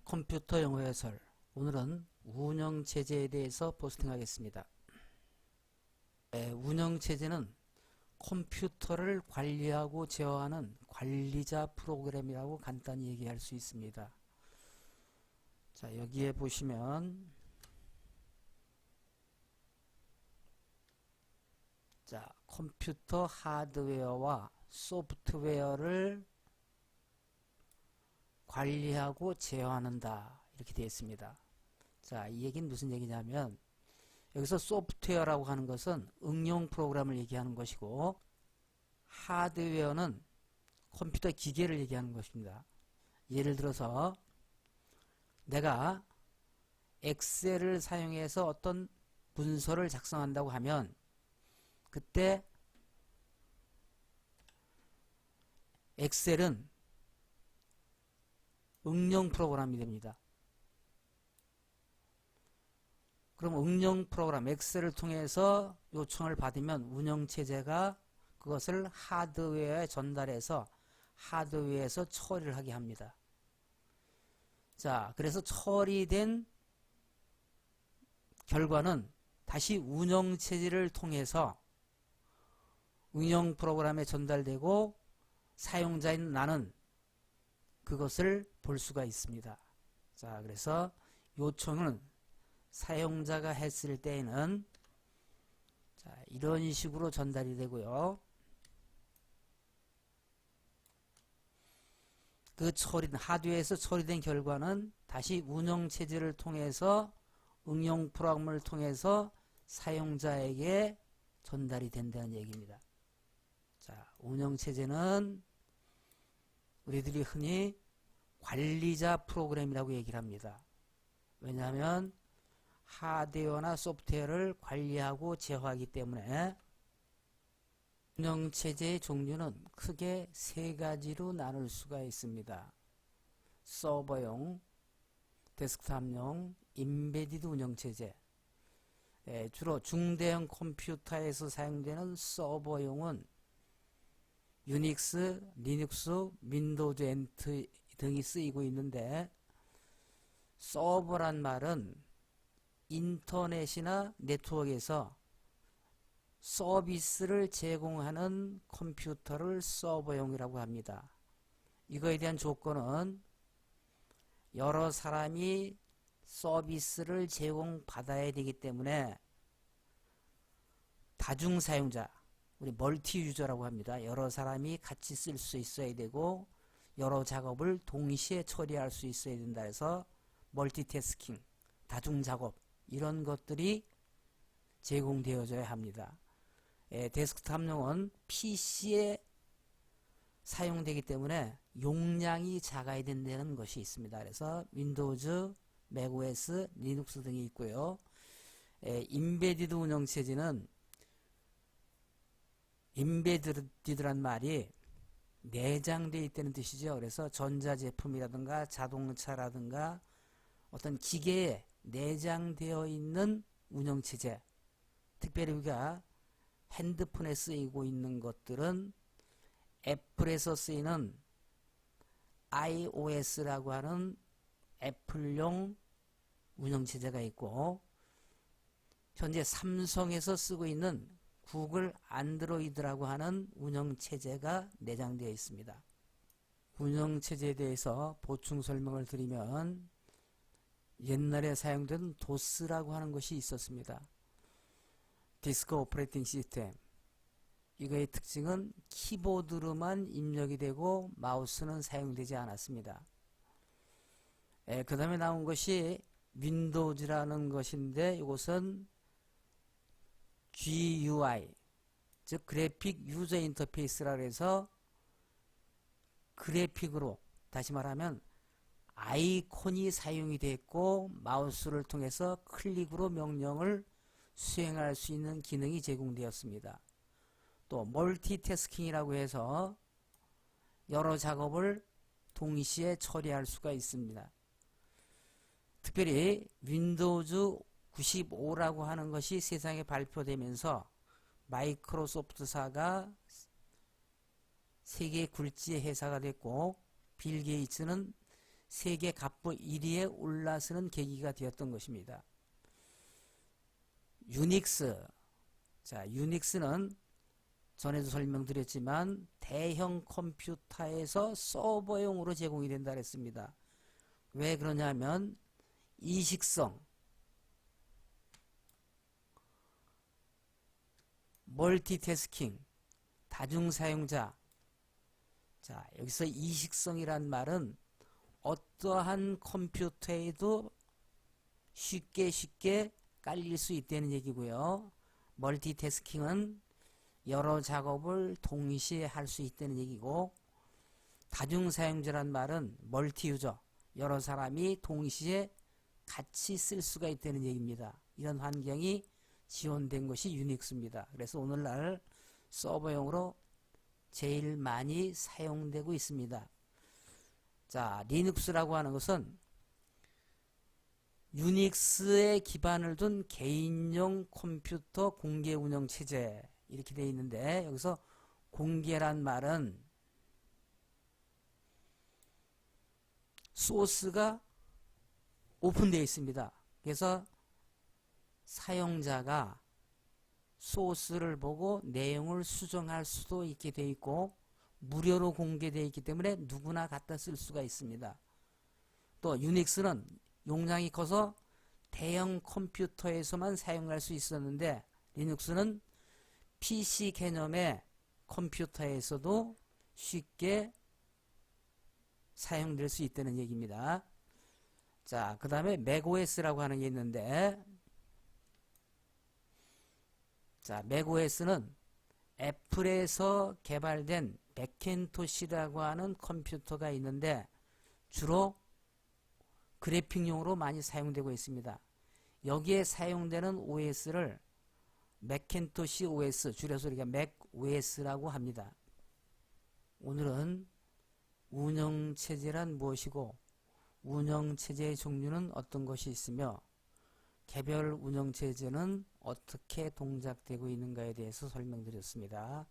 컴퓨터 영어 해설. 오늘은 운영체제에 대해서 포스팅하겠습니다. 운영체제는 컴퓨터를 관리하고 제어하는 관리자 프로그램이라고 간단히 얘기할 수 있습니다. 자, 여기에 보시면 자, 컴퓨터 하드웨어와 소프트웨어를 관리하고 제어한다 이렇게 되어 있습니다. 자, 이 얘기는 무슨 얘기냐면 여기서 소프트웨어라고 하는 것은 응용 프로그램을 얘기하는 것이고 하드웨어는 컴퓨터 기계를 얘기하는 것입니다. 예를 들어서 내가 엑셀을 사용해서 어떤 문서를 작성한다고 하면 그때 엑셀은 응용 프로그램이 됩니다. 그럼 응용 프로그램 엑셀을 통해서 요청을 받으면 운영체제가 그것을 하드웨어에 전달해서 하드웨어에서 처리를 하게 합니다. 자, 그래서 처리된 결과는 다시 운영체제를 통해서 응용 프로그램에 전달되고 사용자인 나는 그것을 볼 수가 있습니다. 자, 그래서 요청은 사용자가 했을 때에는 자, 이런 식으로 전달이 되고요. 그 하드웨어에서 처리된 결과는 다시 운영체제를 통해서 응용 프로그램을 통해서 사용자에게 전달이 된다는 얘기입니다. 자, 운영체제는 우리들이 흔히 관리자 프로그램이라고 얘기를 합니다. 왜냐하면 하드웨어나 소프트웨어를 관리하고 제어하기 때문에 운영체제의 종류는 크게 세 가지로 나눌 수가 있습니다. 서버용, 데스크탑용, 임베디드 운영체제. 주로 중대형 컴퓨터에서 사용되는 서버용은 유닉스, 리눅스, 윈도우즈 엔트 등이 쓰이고 있는데 서버란 말은 인터넷이나 네트워크에서 서비스를 제공하는 컴퓨터를 서버용이라고 합니다. 이거에 대한 조건은 여러 사람이 서비스를 제공받아야 되기 때문에 다중사용자, 우리 멀티 유저라고 합니다. 여러 사람이 같이 쓸 수 있어야 되고 여러 작업을 동시에 처리할 수 있어야 된다 해서 멀티태스킹, 다중작업 이런 것들이 제공되어져야 합니다. 데스크탑용은 PC에 사용되기 때문에 용량이 작아야 된다는 것이 있습니다. 그래서 윈도우즈, 맥OS, 리눅스 등이 있고요. 임베디드 운영체제는 임베디드란 말이 내장되어 있다는 뜻이죠. 그래서 전자제품이라든가 자동차라든가 어떤 기계에 내장되어 있는 운영체제, 특별히 우리가 핸드폰에 쓰이고 있는 것들은 애플에서 쓰이는 iOS라고 하는 애플용 운영체제가 있고 현재 삼성에서 쓰고 있는 구글 안드로이드라고 하는 운영체제가 내장되어 있습니다. 운영체제에 대해서 보충 설명을 드리면 옛날에 사용된 도스라고 하는 것이 있었습니다. 디스크 오퍼레이팅 시스템. 이거의 특징은 키보드로만 입력이 되고 마우스는 사용되지 않았습니다. 그 다음에 나온 것이 윈도우즈라는 것인데 이것은 GUI, 즉 그래픽 유저 인터페이스라 해서 그래픽으로, 다시 말하면 아이콘이 사용이 됐고 마우스를 통해서 클릭으로 명령을 수행할 수 있는 기능이 제공되었습니다. 또 멀티태스킹이라고 해서 여러 작업을 동시에 처리할 수가 있습니다. 특별히 윈도우즈 95라고 하는 것이 세상에 발표되면서 마이크로소프트사가 세계 굴지의 회사가 됐고 빌 게이츠는 세계 갑부 1위에 올라서는 계기가 되었던 것입니다. 유닉스. 자, 유닉스는 전에도 설명드렸지만 대형 컴퓨터에서 서버용으로 제공이 된다 그랬습니다. 왜 그러냐면 이식성, 멀티태스킹, 다중사용자. 자, 여기서 이식성이란 말은 어떠한 컴퓨터에도 쉽게 깔릴 수 있다는 얘기고요. 멀티태스킹은 여러 작업을 동시에 할 수 있다는 얘기고, 다중사용자란 말은 멀티유저, 여러 사람이 동시에 같이 쓸 수가 있다는 얘기입니다. 이런 환경이 지원된 것이 유닉스입니다. 그래서 오늘날 서버용으로 제일 많이 사용되고 있습니다. 자, 리눅스라고 하는 것은 유닉스에 기반을 둔 개인용 컴퓨터 공개 운영 체제, 이렇게 되어 있는데, 여기서 공개란 말은 소스가 오픈되어 있습니다. 그래서 사용자가 소스를 보고 내용을 수정할 수도 있게 되어 있고, 무료로 공개되어 있기 때문에 누구나 갖다 쓸 수가 있습니다. 또 유닉스는 용량이 커서 대형 컴퓨터에서만 사용할 수 있었는데, 리눅스는 PC 개념의 컴퓨터에서도 쉽게 사용될 수 있다는 얘기입니다. 자, 그 다음에 맥OS라고 하는 게 있는데, 자, 맥OS는 애플에서 개발된 맥킨토시라고 하는 컴퓨터가 있는데 주로 그래픽용으로 많이 사용되고 있습니다. 여기에 사용되는 OS를 맥킨토시 OS, 줄여서 우리가 맥OS라고 합니다. 오늘은 운영체제란 무엇이고 운영체제의 종류는 어떤 것이 있으며 개별 운영체제는 어떻게 동작되고 있는가에 대해서 설명드렸습니다.